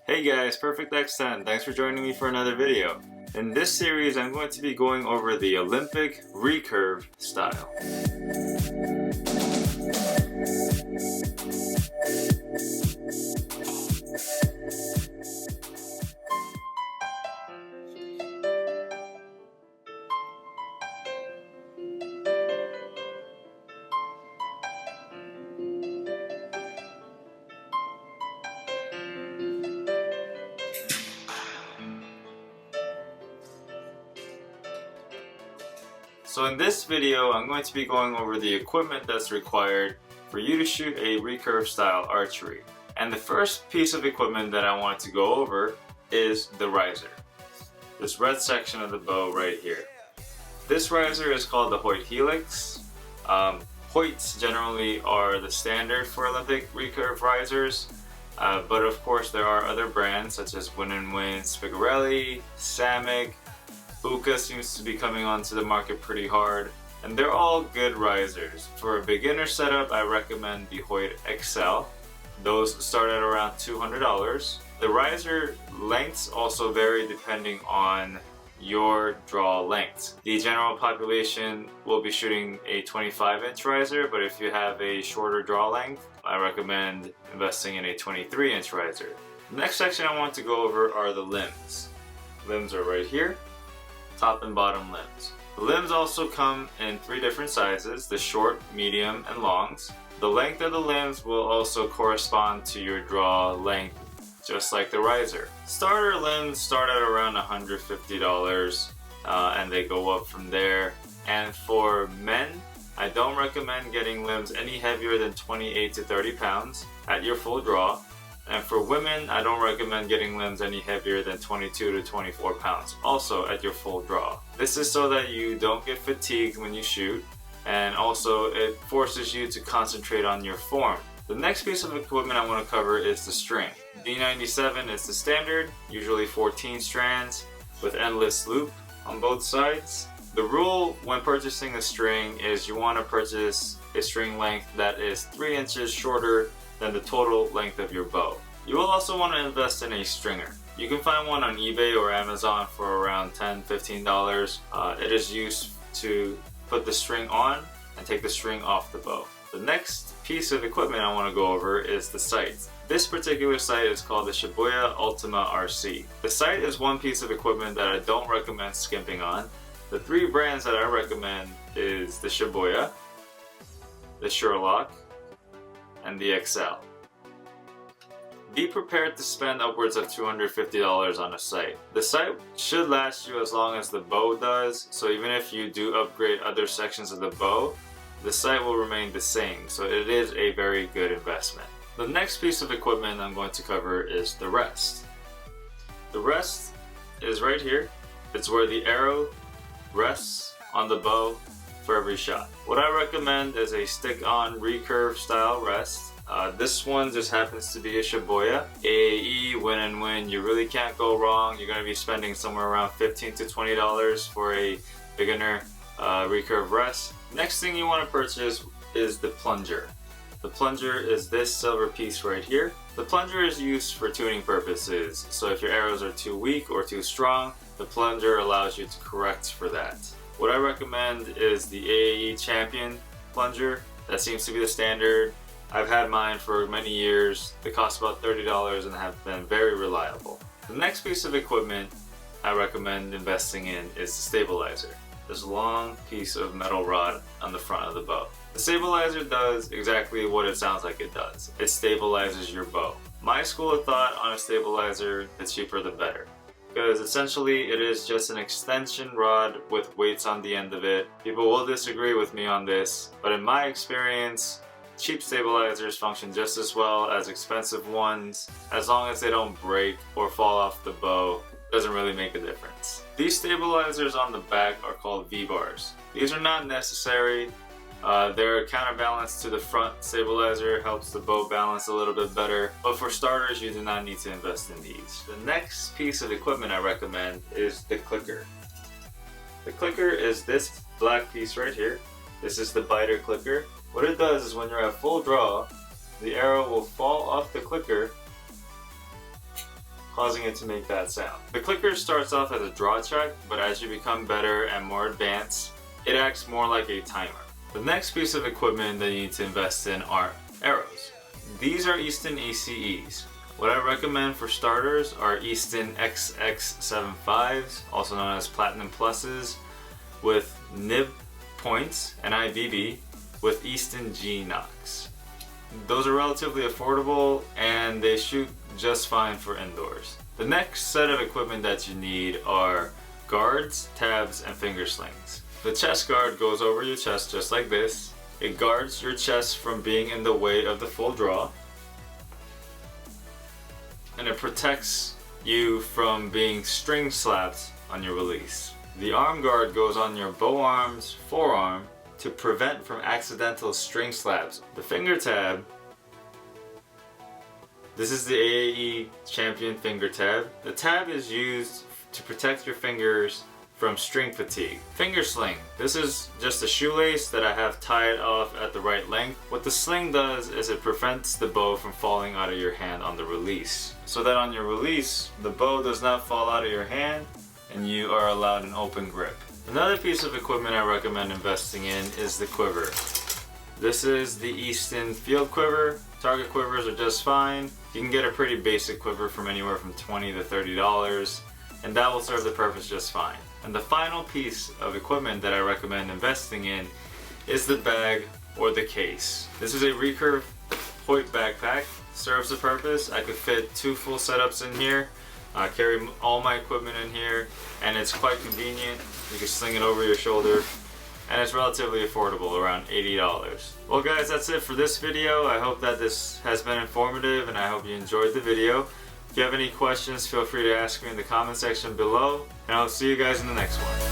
Hey guys, Perfect X10, thanks for joining me for another video. In this series, I'm going to be going over the Olympic recurve style. So in this video, I'm going to be going over the equipment that's required for you to shoot a recurve style archery. And the first piece of equipment that I want to go over is the riser. This red section of the bow right here. This riser is called the Hoyt Helix. Hoyts generally are the standard for Olympic recurve risers. But of course there are other brands such as Win & Win, Spigarelli, Samick. Buka seems to be coming onto the market pretty hard, and they're all good risers. For a beginner setup, I recommend the Hoyt XL. Those start at around $200. The riser lengths also vary depending on your draw length. The general population will be shooting a 25-inch riser, but if you have a shorter draw length, I recommend investing in a 23-inch riser. The next section I want to go over are the limbs. Limbs are right here. Top and bottom limbs. The limbs also come in 3 different sizes, the short, medium, and longs. The length of the limbs will also correspond to your draw length, just like the riser. Starter limbs start at around $150 and they go up from there. And for men, I don't recommend getting limbs any heavier than 28 to 30 pounds at your full draw. And for women, I don't recommend getting limbs any heavier than 22 to 24 pounds, also at your full draw. This is so that you don't get fatigued when you shoot, and also it forces you to concentrate on your form. The next piece of equipment I want to cover is the string. D97 is the standard, usually 14 strands with endless loop on both sides. The rule when purchasing a string is you want to purchase a string length that is 3 inches shorter than the total length of your bow. You will also want to invest in a stringer. You can find one on eBay or Amazon for around $10–15. It is used to put the string on and take the string off the bow. The next piece of equipment I want to go over is the sight. This particular sight is called the Shibuya Ultima RC. The sight is one piece of equipment that I don't recommend skimping on. The 3 brands that I recommend is the Shibuya, the Sherlock, and the XL. Be prepared to spend upwards of $250 on a sight. The sight should last you as long as the bow does, so even if you do upgrade other sections of the bow, the sight will remain the same, so it is a very good investment. The next piece of equipment I'm going to cover is the rest. The rest is right here. It's where the arrow rests on the bow for every shot. What I recommend is a stick-on recurve style rest. This one just happens to be a Shibuya. AAE, Win & Win, you really can't go wrong. You're going to be spending somewhere around $15 to $20 for a beginner recurve rest. Next thing you want to purchase is the plunger. The plunger is this silver piece right here. The plunger is used for tuning purposes, so if your arrows are too weak or too strong, the plunger allows you to correct for that. What I recommend is the AAE Champion plunger. That seems to be the standard. I've had mine for many years. They cost about $30 and have been very reliable. The next piece of equipment I recommend investing in is the stabilizer. This long piece of metal rod on the front of the bow. The stabilizer does exactly what it sounds like it does. It stabilizes your bow. My school of thought on a stabilizer, the cheaper the better, because essentially it is just an extension rod with weights on the end of it. People will disagree with me on this, but in my experience, cheap stabilizers function just as well as expensive ones. As long as they don't break or fall off the bow, it doesn't really make a difference. These stabilizers on the back are called V-bars. These are not necessary. They're a counterbalance to the front stabilizer, helps the bow balance a little bit better. But for starters, you do not need to invest in these. The next piece of equipment I recommend is the clicker. The clicker is this black piece right here. This is the biter clicker. What it does is when you're at full draw, the arrow will fall off the clicker causing it to make that sound. The clicker starts off as a draw check, but as you become better and more advanced, it acts more like a timer. The next piece of equipment that you need to invest in are arrows. These are Easton ACEs. What I recommend for starters are Easton XX75s, also known as Platinum Pluses, with nib points and IBB with Easton G Nox. Those are relatively affordable and they shoot just fine for indoors. The next set of equipment that you need are guards, tabs, and finger slings. The chest guard goes over your chest just like this. It guards your chest from being in the way of the full draw. And it protects you from being string slapped on your release. The arm guard goes on your bow arm's forearm to prevent from accidental string slaps. The finger tab, this is the AAE Champion finger tab. The tab is used to protect your fingers from string fatigue. Finger sling, this is just a shoelace that I have tied off at the right length. What the sling does is it prevents the bow from falling out of your hand on the release. So that on your release, the bow does not fall out of your hand and you are allowed an open grip. Another piece of equipment I recommend investing in is the quiver. This is the Easton Field Quiver. Target quivers are just fine. You can get a pretty basic quiver from anywhere from $20 to $30, and that will serve the purpose just fine. And the final piece of equipment that I recommend investing in is the bag or the case. This is a Recurve Hoyt backpack. Serves the purpose. I could fit 2 full setups in here. I carry all my equipment in here, and it's quite convenient. You can sling it over your shoulder, and it's relatively affordable, around $80. Well guys, that's it for this video. I hope that this has been informative, and I hope you enjoyed the video. If you have any questions, feel free to ask me in the comment section below, and I'll see you guys in the next one.